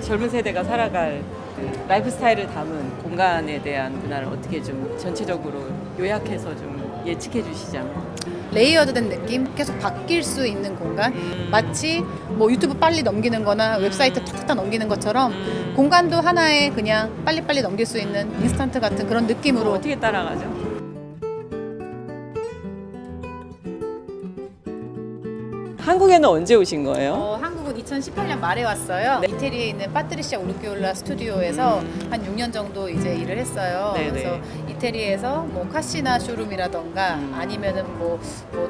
젊은 세대가 살아갈 그 라이프 스타일을 담은 공간에 대한 문화를 어떻게 좀 전체적으로 요약해서 좀 예측해 주시자면. 레이어드된 느낌, 계속 바뀔 수 있는 공간, 마치 뭐 유튜브 빨리 넘기는 거나 웹사이트 탁탁 넘기는 것처럼 공간도 하나의 그냥 빨리빨리 넘길 수 있는 인스턴트 같은 그런 느낌으로. 어떻게 따라가죠? 한국에는 언제 오신 거예요? 한국은 2018년 말에 왔어요. 네. 이태리에 있는 파트리시아 우르키올라 스튜디오에서 한 6년 정도 이제 일을 했어요. 네네. 그래서 이태리에서 뭐 카시나 쇼룸이라던가 아니면은 뭐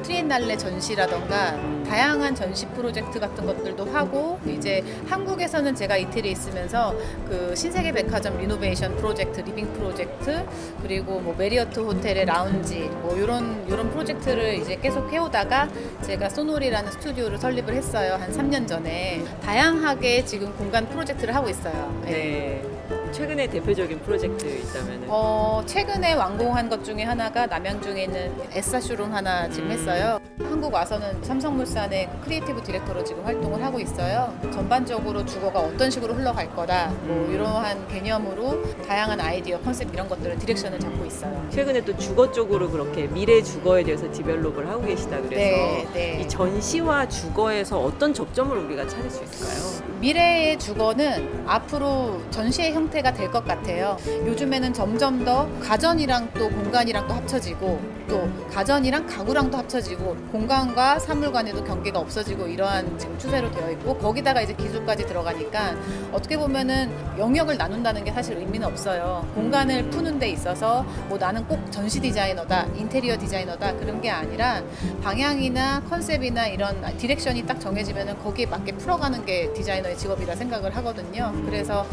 트리엔날레 전시라던가 다양한 전시 프로젝트 같은 것들도 하고, 이제 한국에서는 제가 이태리에 있으면서 그 신세계 백화점 리노베이션 프로젝트, 리빙 프로젝트, 그리고 뭐 메리어트 호텔의 라운지, 뭐 이런 프로젝트를 이제 계속 해오다가 제가 소놀이라는 스튜디오를 설립을 했어요. 한 3년 전에. 다양하게 지금 공간 프로젝트를 하고 있어요. 네. 최근에 대표적인 프로젝트 있다면은. 최근에 완공한 것 중에 하나가 남양주에 있는 에싸 쇼룸 하나 지금 했어요. 한국 와서는 삼성물산의 크리에이티브 디렉터로 지금 활동을 하고 있어요. 전반적으로 주거가 어떤 식으로 흘러갈 거다, 뭐 이러한 개념으로 다양한 아이디어, 컨셉 이런 것들을 디렉션을 잡고 있어요. 최근에 또 주거 쪽으로 그렇게 미래 주거에 대해서 디벨롭을 하고 계시다 그래서 네. 이 전시와 주거에서 어떤 접점을 우리가 찾을 수 있을까요? 미래의 주거는 앞으로 전시의 형태가 될 것 같아요. 요즘에는 점점 더 가전이랑 또 공간이랑 또 합쳐지고, 또 가전이랑 가구랑 또 합쳐지고, 공간과 사물간에도 경계가 없어지고, 이러한 지금 추세로 되어 있고, 거기다가 이제 기술까지 들어가니까 어떻게 보면은 영역을 나눈다는 게 사실 의미는 없어요. 공간을 푸는 데 있어서 뭐 나는 꼭 전시 디자이너다, 인테리어 디자이너다, 그런 게 아니라 방향이나 컨셉이나 이런 디렉션이 딱 정해지면은 거기에 맞게 풀어가는 게 디자이너의 직업이라 생각을 하거든요. 그래서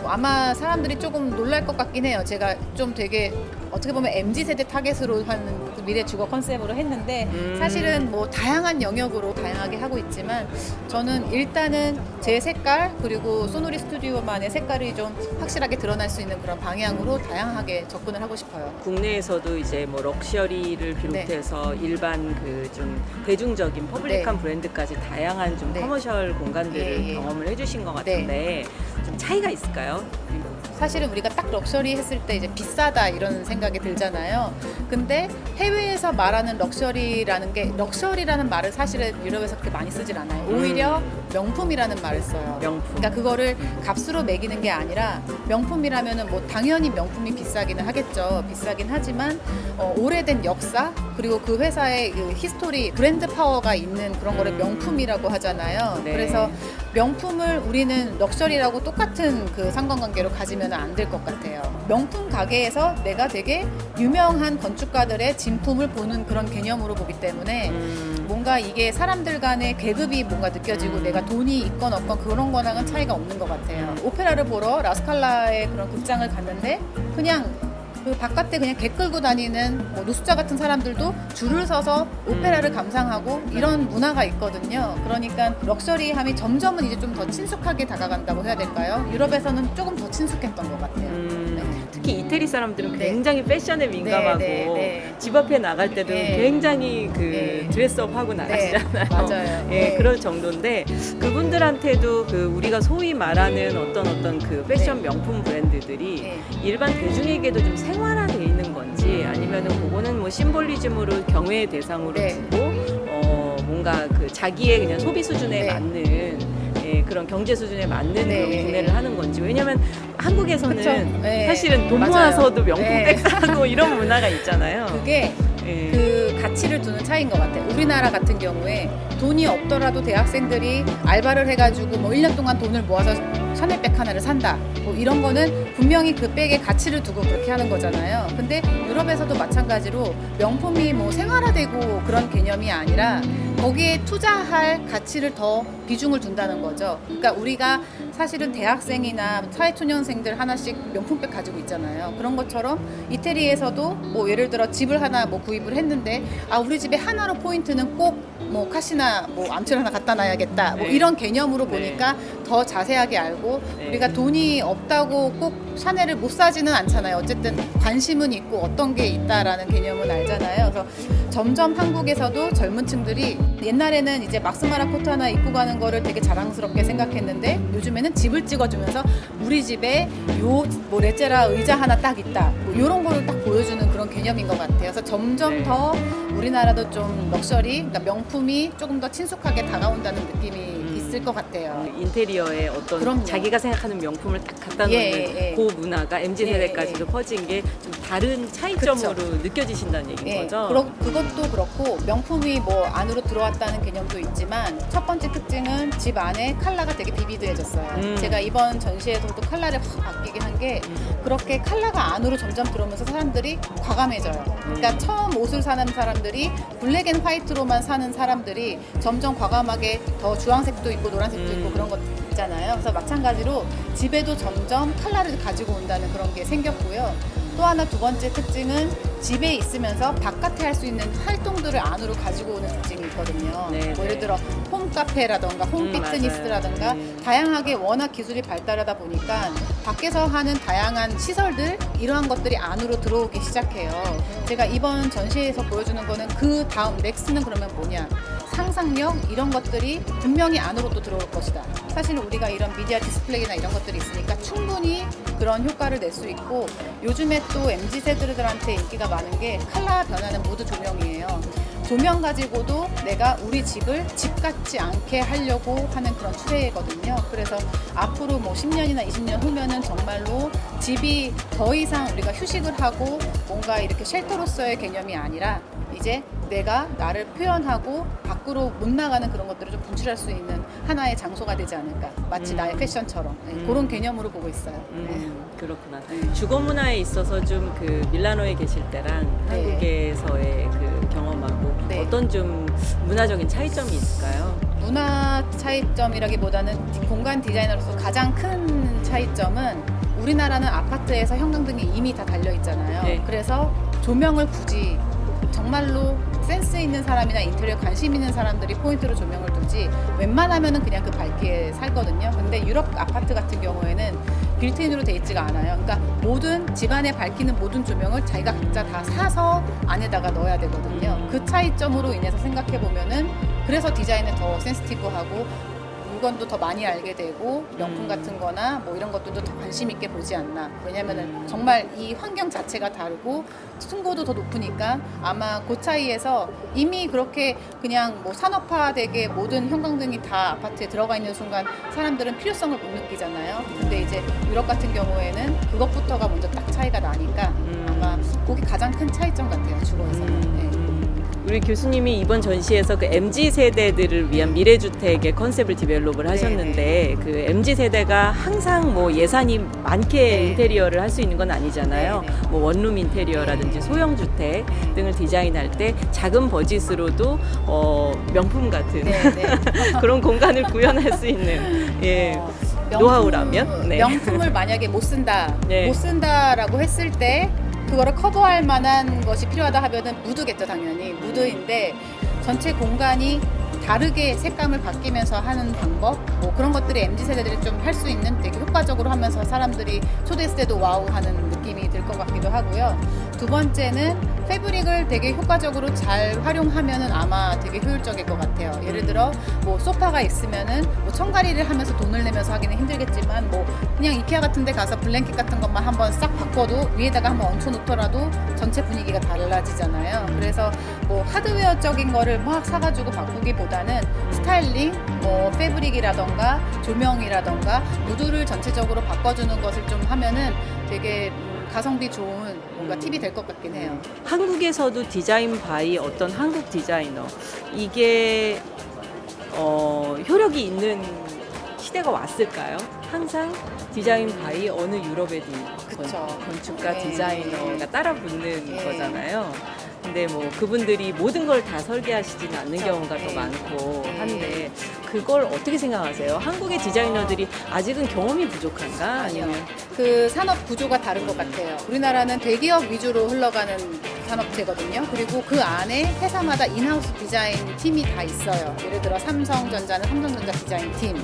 아마 사람들이 조금 놀랄 것 같긴 해요. 제가 좀 되게 어떻게 보면 MZ세대 타겟으로 하는 그 미래 주거 컨셉으로 했는데, 사실은 뭐 다양한 영역으로 다양하게 하고 있지만, 저는 일단은 제 색깔, 그리고 소노리 스튜디오만의 색깔이 좀 확실하게 드러날 수 있는 그런 방향으로 다양하게 접근을 하고 싶어요. 국내에서도 이제 뭐 럭셔리를 비롯해서 일반 그 좀 대중적인 퍼블릭한 브랜드까지 다양한 좀 네. 커머셜 공간들을 예. 경험을 해주신 것 같은데 좀 차이가 있을까요? 사실은 우리가 딱 럭셔리 했을 때 이제 비싸다 이런 생각이 들잖아요. 근데 해외에서 말하는 럭셔리라는 게, 럭셔리라는 말을 사실은 유럽에서 그렇게 많이 쓰질 않아요. 오히려 명품이라는 말을 써요. 명품. 그러니까 그거를 값으로 매기는 게 아니라, 명품이라면은 뭐 당연히 명품이 비싸기는 하겠죠. 비싸긴 하지만 오래된 역사, 그리고 그 회사의 그 히스토리, 브랜드 파워가 있는 그런 거를 명품이라고 하잖아요. 네. 그래서 명품을 우리는 럭셔리라고 똑같은 그 상관관계로 가지면 안 될 것 같아요. 명품 가게에서 내가 되게 유명한 건축가들의 진품을 보는 그런 개념으로 보기 때문에 뭔가 이게 사람들 간의 계급이 뭔가 느껴지고 내가 돈이 있건 없건 그런 거랑은 차이가 없는 것 같아요. 오페라를 보러 라스칼라의 그런 극장을 갔는데 그냥 그 바깥에 그냥 개 끌고 다니는 뭐 노숙자 같은 사람들도 줄을 서서 오페라를 감상하고 이런 문화가 있거든요. 그러니까 럭셔리함이 점점은 이제 좀 더 친숙하게 다가간다고 해야 될까요? 유럽에서는 조금 더 친숙했던 것 같아요. 네. 특히 이태리 사람들은 네. 굉장히 패션에 민감하고 네. 집 앞에 나갈 때도 네. 굉장히 그 네. 드레스업 하고 나가시잖아요. 맞아요. 예, 네. 그런 정도인데 그분들한테도 그 우리가 소위 말하는 어떤 그 패션 명품 브랜드들이 네. 일반 대중에게도 좀 생활화돼 있는 건지, 아니면은 그거는 뭐 심볼리즘으로 경외의 대상으로 네. 두고 뭔가 그 자기의 그냥 소비 수준에 네. 맞는 그런 경제 수준에 맞는 네. 그런 구매를 하는 건지. 왜냐면 한국에서는 그쵸. 네. 사실은 돈 맞아요. 모아서도 명품백 네. 사고 이런 문화가 있잖아요. 그게 예. 그 가치를 두는 차이인 것 같아요. 우리나라 같은 경우에 돈이 없더라도 대학생들이 알바를 해가지고 뭐 1년 동안 돈을 모아서 샤넬백 하나를 산다, 뭐 이런 거는 분명히 그 백에 가치를 두고 그렇게 하는 거잖아요. 근데 유럽에서도 마찬가지로 명품이 뭐 생활화되고 그런 개념이 아니라 거기에 투자할 가치를 더 비중을 둔다는 거죠. 그러니까 우리가 사실은 대학생이나 사회초년생들 하나씩 명품백 가지고 있잖아요. 그런 것처럼 이태리에서도 뭐 예를 들어 집을 하나 뭐 구입을 했는데, 아 우리 집에 하나로 포인트는 꼭 뭐 카시나 뭐 암칠 하나 갖다 놔야겠다, 뭐 네. 이런 개념으로 네. 보니까 더 더 자세하게 알고 네. 우리가 돈이 없다고 꼭 샤넬을 못 사지는 않잖아요. 어쨌든 관심은 있고 어떤 게 있다라는 개념은 알잖아요. 그래서 점점 한국에서도 젊은 층들이 옛날에는 이제 막스마라 코트 하나 입고 가는 거를 되게 자랑스럽게 생각했는데 요즘에는 집을 찍어주면서 우리 집에 요 뭐 레제라 의자 하나 딱 있다. 뭐 이런 거를 딱 보여주는 그런 개념인 것 같아요. 그래서 점점 네. 더 우리나라도 좀 럭셔리, 그러니까 명품이 조금 더 친숙하게 다가온다는 느낌이 있을 것 같아요. 인테리어에 어떤 그럼요. 자기가 생각하는 명품을 딱 갖다 놓는 예. 그 문화가 MZ 예, 세대까지도 예. 퍼진 게 좀 다른 차이점으로 느껴지신다는 얘기인 예, 거죠? 그것도 그렇고 명품이 뭐 안으로 들어왔다는 개념도 있지만 첫 번째 특징은 집 안에 컬러가 되게 비비드해졌어요. 제가 이번 전시에서도 컬러를 확 바뀌게 한 게 그렇게 컬러가 안으로 점점 들어오면서 사람들이 과감해져요. 그러니까 처음 옷을 사는 사람들이 블랙 앤 화이트로만 사는 사람들이 점점 과감하게 더 주황색도 있고 노란색도 있고 그런 것 있잖아요. 그래서 마찬가지로 집에도 점점 컬러를 가지고 온다는 그런 게 생겼고요. 또 하나 두 번째 특징은 집에 있으면서 바깥에 할 수 있는 활동들을 안으로 가지고 오는 특징이 있거든요. 네, 뭐 예를 들어 홈 카페라던가 홈 피트니스라던가 다양하게 워낙 기술이 발달하다 보니까 밖에서 하는 다양한 시설들 이러한 것들이 안으로 들어오기 시작해요. 제가 이번 전시에서 보여주는 거는 그 다음 넥스트는 그러면 뭐냐? 상상력 이런 것들이 분명히 안으로 또 들어올 것이다. 사실 우리가 이런 미디어 디스플레이나 이런 것들이 있으니까 충분히 그런 효과를 낼 수 있고 요즘에 또 MZ 세대들한테 인기가 많은 게 컬러 변하는 무드 조명이에요. 조명 가지고도 내가 우리 집을 집 같지 않게 하려고 하는 그런 추세거든요. 그래서 앞으로 뭐 10년이나 20년 후면은 정말로 집이 더 이상 우리가 휴식을 하고 뭔가 이렇게 쉘터로서의 개념이 아니라 이제 내가 나를 표현하고 밖으로 못 나가는 그런 것들을 좀 분출할 수 있는 하나의 장소가 되지 않을까. 마치 나의 패션처럼. 네, 그런 개념으로 보고 있어요. 그렇구나. 주거 문화에 있어서 좀 그 밀라노에 계실 때랑 네. 한국에서의 그 경험하고 네. 어떤 좀 문화적인 차이점이 있을까요? 문화 차이점이라기보다는 공간 디자이너로서 가장 큰 차이점은 우리나라는 아파트에서 형광등이 이미 다 달려 있잖아요. 네. 그래서 조명을 굳이 정말로 센스 있는 사람이나 인테리어 관심 있는 사람들이 포인트로 조명을 두지 웬만하면은 그냥 그 밝기에 살거든요. 근데 유럽 아파트 같은 경우에는 빌트인으로 돼 있지가 않아요. 그러니까 모든 집안에 밝히는 모든 조명을 자기가 각자 다 사서 안에다가 넣어야 되거든요. 그 차이점으로 인해서 생각해 보면은 그래서 디자인을 더 센시티브하고 물건도 더 많이 알게 되고 명품 같은 거나 뭐 이런 것들도 더 관심 있게 보지 않나. 왜냐면은 정말 이 환경 자체가 다르고 층고도 더 높으니까 아마 그 차이에서 이미 그렇게 그냥 뭐 산업화되게 모든 형광등이 다 아파트에 들어가 있는 순간 사람들은 필요성을 못 느끼잖아요. 근데 이제 유럽 같은 경우에는 그것부터가 먼저 딱 차이가 나니까 아마 그게 가장 큰 차이점 같아요. 주거에서는. 네. 우리 교수님이 이번 전시에서 그 MZ 세대들을 위한 미래주택의 컨셉을 디벨롭을 하셨는데 그 MZ 세대가 항상 뭐 예산이 많게 인테리어를 할 수 있는 건 아니잖아요. 뭐 원룸 인테리어라든지 소형 주택 등을 디자인할 때 작은 버짓으로도 명품 같은 그런 공간을 구현할 수 있는 노하우라면 명품을 만약에 못 쓴다, 네. 못 쓴다라고 했을 때 그거를 커버할 만한 것이 필요하다 하면은 무드겠죠, 당연히. 무드인데 전체 공간이 다르게 색감을 바뀌면서 하는 방법 뭐 그런 것들이 MZ 세대들이 좀 할 수 있는 되게 효과적으로 하면서 사람들이 초대했을 때도 와우 하는 느낌이 들 것 같기도 하고요. 두 번째는 패브릭을 되게 효과적으로 잘 활용하면은 아마 되게 효율적일 것 같아요. 예를 들어 뭐 소파가 있으면은 뭐 청가리를 하면서 돈을 내면서 하기는 힘들겠지만 뭐 그냥 이케아 같은 데 가서 블랭켓 같은 것만 한번 싹 바꿔도 위에다가 한번 얹혀놓더라도 전체 분위기가 달라지잖아요. 그래서 뭐 하드웨어적인 거를 막 사가지고 바꾸기보다는 스타일링, 뭐 패브릭이라던가 조명이라던가 무드를 전체적으로 바꿔주는 것을 좀 하면은 되게 가성비 좋은 뭔가 팁이 될 것 같긴 해요. 한국에서도 디자인 바이 어떤 한국 디자이너 이게 효력이 있는 시대가 왔을까요? 항상 디자인 바이 어느 유럽에도 그쵸. 건축가 네. 디자이너가 따라 붙는 네. 거잖아요. 근데 뭐 그분들이 모든 걸 다 설계하시지는 않는 그렇죠. 경우가 네. 더 많고 네. 한데 그걸 어떻게 생각하세요? 한국의 디자이너들이 아직은 경험이 부족한가? 아니요. 아니면 그 산업 구조가 다른 것 같아요. 우리나라는 대기업 위주로 흘러가는 산업체거든요. 그리고 그 안에 회사마다 인하우스 디자인 팀이 다 있어요. 예를 들어 삼성전자는 삼성전자 디자인 팀,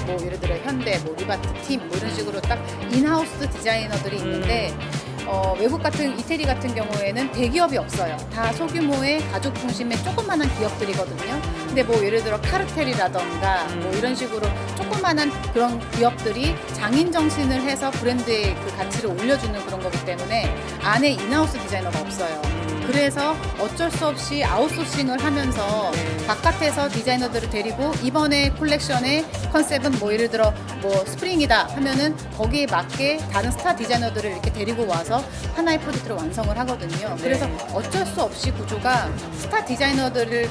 뭐 예를 들어 현대, 뭐 리바트 팀, 뭐 이런 식으로 딱 인하우스 디자이너들이 있는데 외국 같은 이태리 같은 경우에는 대기업이 없어요. 다 소규모의 가족 중심의 조그만한 기업들이거든요. 근데 뭐 예를 들어 카르텔이라던가 뭐 이런 식으로 조그만한 그런 기업들이 장인 정신을 해서 브랜드의 그 가치를 올려주는 그런 거기 때문에 안에 인하우스 디자이너가 없어요. 그래서 어쩔 수 없이 아웃소싱을 하면서 네. 바깥에서 디자이너들을 데리고 이번에 콜렉션의 컨셉은 뭐 예를 들어 뭐 스프링이다 하면은 거기에 맞게 다른 스타 디자이너들을 이렇게 데리고 와서 하나의 프로젝트를 완성을 하거든요. 네. 그래서 어쩔 수 없이 구조가 스타 디자이너를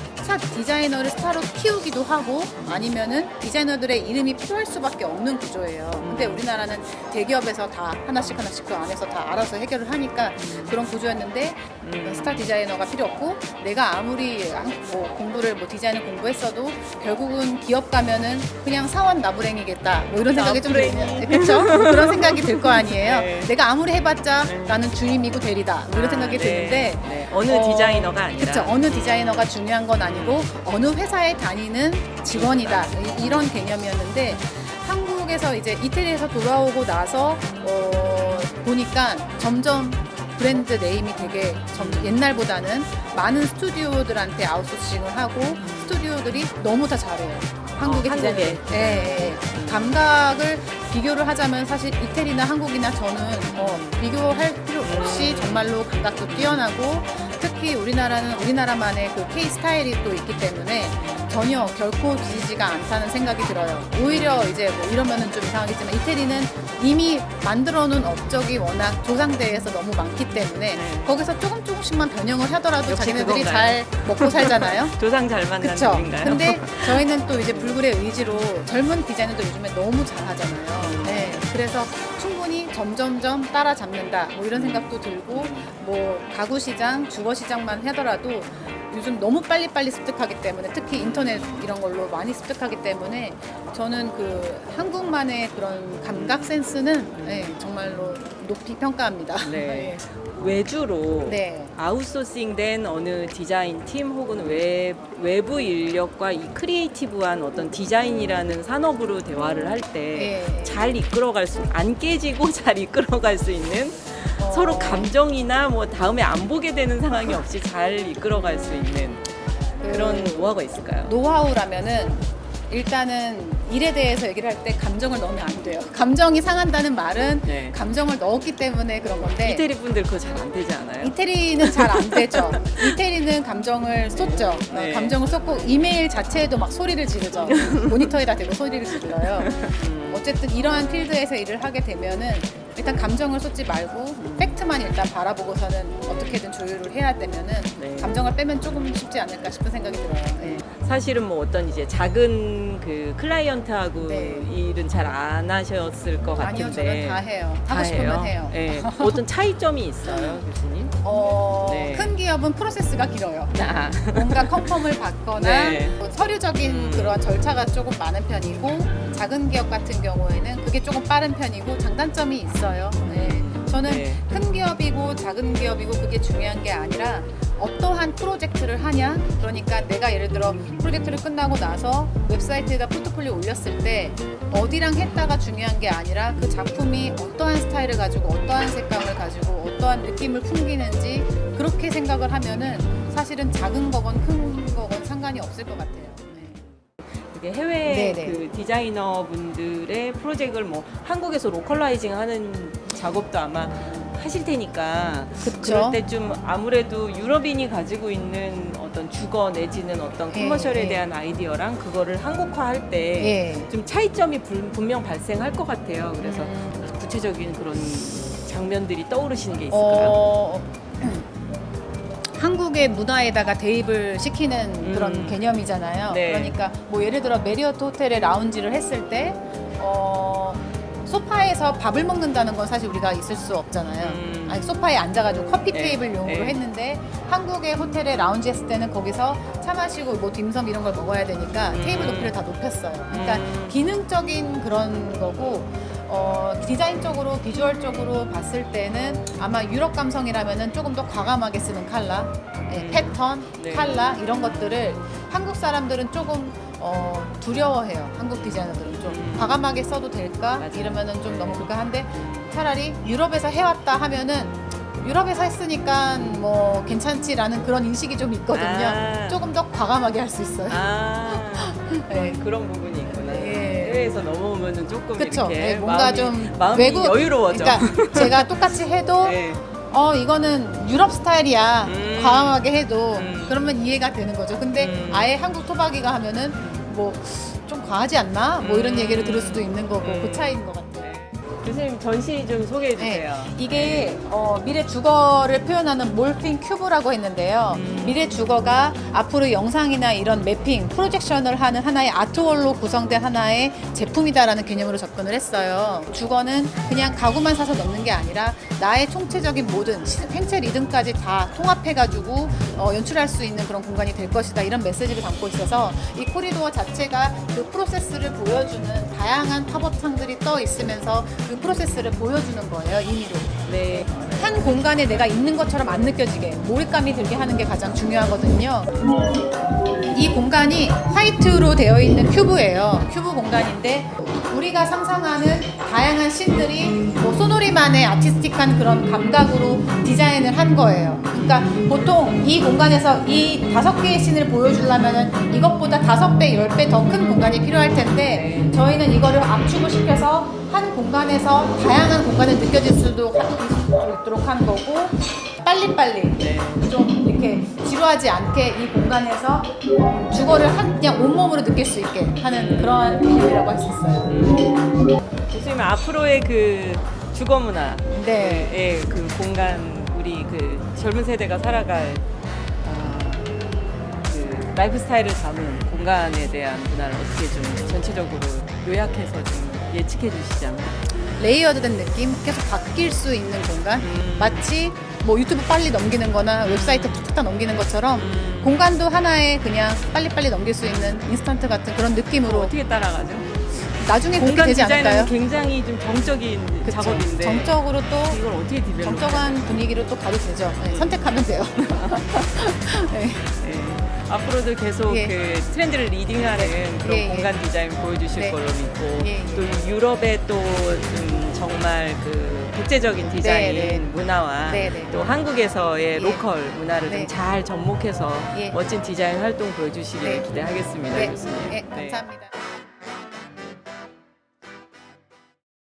스타로 키우기도 하고 아니면은 디자이너들의 이름이 필요할 수밖에 없는 구조예요. 근데 우리나라는 대기업에서 다 하나씩 그 안에서 다 알아서 해결을 하니까 그런 구조였는데 스타 디자이너가 필요 없고 내가 아무리 뭐 공부를 뭐 디자인을 공부했어도 결국은 기업 가면은 그냥 사원 나부랭이겠다 뭐 이런 생각이 좀 들면 그렇죠 그런 생각이 들 거 아니에요. 네. 내가 아무리 해봤자 나는 주임이고 대리다 뭐 이런 생각이 드는데 네. 어느 디자이너가 아니라 그렇죠. 어느 디자이너가 중요한 건 아니고 어느 회사에 다니는 직원이다 이런 개념이었는데 한국에서 이제 이태리에서 돌아오고 나서 보니까 점점 브랜드 네임이 되게 옛날보다는 많은 스튜디오들한테 아웃소싱을 하고 스튜디오들이 너무 다 잘해요. 한국의 한국에. 디자이너들. 예. 감각을 비교를 하자면 사실 이태리나 한국이나 저는 비교할 필요 없이 정말로 감각도 뛰어나고 특히 우리나라는 우리나라만의 그 K 스타일이 또 있기 때문에 전혀 결코 뒤지지가 않다는 생각이 들어요. 오히려 이제 뭐 이러면은 좀 이상하겠지만 이태리는 이미 만들어 놓은 업적이 워낙 조상대에서 너무 많기 때문에 거기서 조금씩만 변형을 하더라도 역시 자기네들이 그건가요? 잘 먹고 살잖아요. 조상 잘 만난 그쵸. 분인가요? 근데 저희는 또 이제 불굴의 의지로 젊은 디자이너들 요즘에 너무 잘하잖아요. 네. 그래서 충분히 점점점 따라잡는다. 뭐 이런 생각도 들고 뭐 가구 시장, 주거 시장만 하더라도 요즘 너무 빨리빨리 습득하기 때문에 특히 인터넷 이런 걸로 많이 습득하기 때문에 저는 그 한국만의 그런 감각 센스는 네, 정말로 높이 평가합니다. 네. 외주로 네. 아웃소싱된 어느 디자인 팀 혹은 외부 인력과 이 크리에이티브한 어떤 디자인이라는 산업으로 대화를 할 때 잘 이끌어갈 수, 안 깨지고 잘 이끌어갈 수 있는 서로 감정이나 뭐 다음에 안 보게 되는 상황이 없이 잘 이끌어갈 수 있는 그런 노하우가 있을까요? 노하우라면은 일단은 일에 대해서 얘기를 할 때 감정을 넣으면 안 돼요. 감정이 상한다는 말은 네. 감정을 넣었기 때문에 그런 건데 이태리 분들 그거 잘 안 되지 않아요? 이태리는 잘 안 되죠. 이태리는 감정을 쏟죠. 네. 감정을 쏟고 이메일 자체에도 막 소리를 지르죠. 모니터에다 대고 소리를 질러요. 어쨌든 이러한 필드에서 일을 하게 되면은 일단 감정을 쏟지 말고 팩트만 일단 바라보고서는 어떻게든 조율을 해야 되면은 네. 감정을 빼면 조금 쉽지 않을까 싶은 생각이 들어요. 네. 사실은 뭐 어떤 이제 작은 그 클라이언트하고 네. 일은 잘 안 하셨을 것 같은데. 아니요, 저는 다 해요. 다 하고 싶으면 해요. 네. 어떤 차이점이 있어요, 교수님? 네. 큰 기업은 프로세스가 길어요. 아, 뭔가 컨펌을 받거나 네. 뭐 서류적인 그런 절차가 조금 많은 편이고 작은 기업 같은 경우에는 그게 조금 빠른 편이고 장단점이 있어요. 네. 저는 네. 큰 기업이고 작은 기업이고 그게 중요한 게 아니라 어떠한 프로젝트를 하냐. 그러니까 내가 예를 들어 프로젝트를 끝나고 나서 웹사이트에다 포트폴리오 올렸을 때 어디랑 했다가 중요한 게 아니라 그 작품이 어떠한 스타일을 가지고 어떠한 색감을 가지고 어떠한 느낌을 풍기는지 그렇게 생각을 하면은 사실은 작은 거건 큰 거건 상관이 없을 것 같아요. 네. 이게 해외 네네. 그 디자이너 분들의 프로젝트를 뭐 한국에서 로컬라이징 하는 작업도 아마 하실 테니까 그쵸. 그럴 때 좀 아무래도 유럽인이 가지고 있는 어떤 주거 내지는 어떤 커머셜에 예. 대한 아이디어랑 그거를 한국화할 때 좀 예. 차이점이 분명 발생할 것 같아요. 그래서 구체적인 그런 장면들이 떠오르시는 게 있을까요? 한국의 문화에다가 대입을 시키는 그런 개념이잖아요. 그러니까 뭐 예를 들어 메리어트 호텔에 라운지를 했을 때 소파에서 호텔에서 밥을 먹는다는 건 사실 우리가 있을 수 없잖아요. 아니, 소파에 앉아가지고 커피 네. 테이블용으로 네. 했는데 한국의 호텔에 라운지 했을 때는 거기서 차 마시고 뭐 딤섬 이런 걸 먹어야 되니까 테이블 높이를 다 높였어요. 그러니까 기능적인 그런 거고 디자인적으로 비주얼적으로 봤을 때는 아마 유럽 감성이라면은 조금 더 과감하게 쓰는 컬러, 패턴, 네. 컬러 이런 것들을 한국 사람들은 조금 두려워해요. 한국 디자이너들은 좀 과감하게 써도 될까? 맞아요. 이러면은 좀 너무 불가한데 차라리 유럽에서 해왔다 하면은 유럽에서 했으니까 뭐 괜찮지라는 그런 인식이 좀 있거든요. 아. 조금 더 과감하게 할 수 있어요. 네, 그런 부분이 있구나. 예. 해외에서 넘어오면은 조금 그쵸? 이렇게 네, 뭔가 마음이, 좀 마음이 여유로워져. 그러니까 제가 똑같이 해도 네. 이거는 유럽 스타일이야. 과감하게 해도 그러면 이해가 되는 거죠. 근데 아예 한국 토박이가 하면은 뭐 좀 과하지 않나? 뭐 이런 얘기를 들을 수도 있는 거고 그 차이인 것 같아요. 교수님 전시 좀 소개해 주세요. 이게 미래 주거를 표현하는 몰핑 큐브라고 했는데요. 미래 주거가 앞으로 영상이나 이런 매핑, 프로젝션을 하는 하나의 아트월로 구성된 하나의 제품이다라는 개념으로 접근을 했어요. 주거는 그냥 가구만 사서 넣는 게 아니라 나의 총체적인 모든 생체 리듬까지 다 통합해가지고 연출할 수 있는 그런 공간이 될 것이다. 이런 메시지를 담고 있어서 이 코리도어 자체가 그 프로세스를 보여주는 다양한 팝업 창들이 떠 있으면서 그 프로세스를 보여주는 거예요, 임의로. 네. 한 공간에 내가 있는 것처럼 안 느껴지게 몰입감이 들게 하는 게 가장 중요하거든요. 이 공간이 화이트로 되어 있는 큐브예요. 큐브 공간인데 우리가 상상하는 다양한 씬들이 뭐 소노리만의 아티스틱한 그런 감각으로 디자인을 한 거예요. 그러니까 보통 이 공간에서 이 5개의 씬을 보여주려면 이것보다 5배, 10배 더 큰 공간이 필요할 텐데 저희는 이거를 압축을 시켜서 한 공간에서 다양한 공간을 느껴질 수도 있도록 한 거고 빨리빨리 좀 이렇게 지루하지 않게 이 공간에서 주거를 그냥 온몸으로 느낄 수 있게 하는 그러한 개념이라고 할 수 있어요. 교수님 앞으로의 그 주거 문화, 네. 그 공간 우리 그 젊은 세대가 살아갈 그 라이프 스타일을 담은 공간에 대한 문화를 어떻게 좀 전체적으로 요약해서 좀 예측해 주시자면. 레이어드된 느낌, 계속 바뀔 수 있는 공간, 마치 뭐 유튜브 빨리 넘기는 거나 웹사이트 탁탁 넘기는 것처럼 공간도 하나의 그냥 빨리빨리 넘길 수 있는 인스턴트 같은 그런 느낌으로 어떻게 따라가죠? 나중에 그렇게 공간 되지 디자인은 않을까요? 굉장히 좀 정적인 그쵸. 작업인데 정적으로 또 이걸 어떻게 디벨롭? 정적한 분위기로 또 가도 되죠. 네, 선택하면 돼요. 네. 앞으로도 계속 예. 그 트렌드를 리딩하는 그런 예, 예. 공간 디자인 보여주실 네. 걸로 믿고 예, 예. 또 유럽의 또 정말 그 국제적인 디자인 네, 네. 문화와 네, 네. 또 한국에서의 예. 로컬 문화를 네. 좀 잘 접목해서 예. 멋진 디자인 활동 보여주시길 네. 기대하겠습니다, 네. 교수님. 네, 감사합니다.